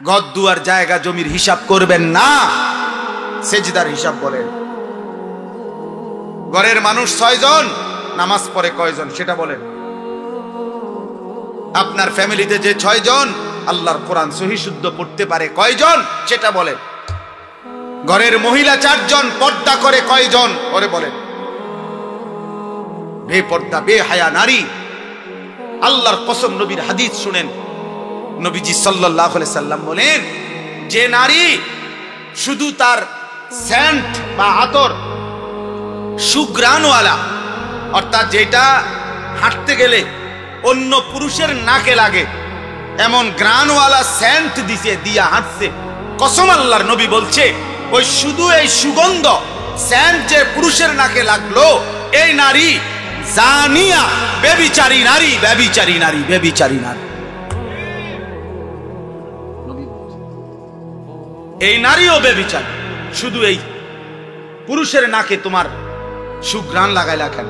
ঘর দুয়ার জায়গা জমির হিসাব করবেন না, সেজদার হিসাব বলেন। ঘরের মানুষ 6 জন, নামাজ পড়ে কয়জন সেটা বলেন। আপনার ফ্যামিলিতে যে 6 জন আল্লাহর কোরআন সহি শুদ্ধ পড়তে পারে কয়জন সেটা বলেন। ঘরের মহিলা 4 জন, পর্দা করে কয়জন ওরে বলেন। বেপর্দা বেহায়া নারী, আল্লাহর কসম নবীর হাদিস শুনেন, নবীজি সাল্লাল্লাহু আলাইহি সাল্লাম বলেন যে নারী শুধু তার সেন্ট বা আতর সুঘ্রাণওয়ালা, অর্থাৎ যেটা হাঁটতে গেলে অন্য পুরুষের নাকে লাগে এমন গ্রানওয়ালা সেন্ট দিয়া হাঁটছে, কসম আল্লাহর নবী বলছে ওই শুধু এই সুগন্ধ সেন্ট যে পুরুষের নাকে লাগলো, এই নারী জানিয়া, ব্যভিচারী নারী, ব্যভিচারী নারী, ব্যভিচারী নারী। এই নারীও ব্যভিচারী, শুধু এই পুরুষের নাকে তোমার সুঘ্রাণ লাগাইলা কেন?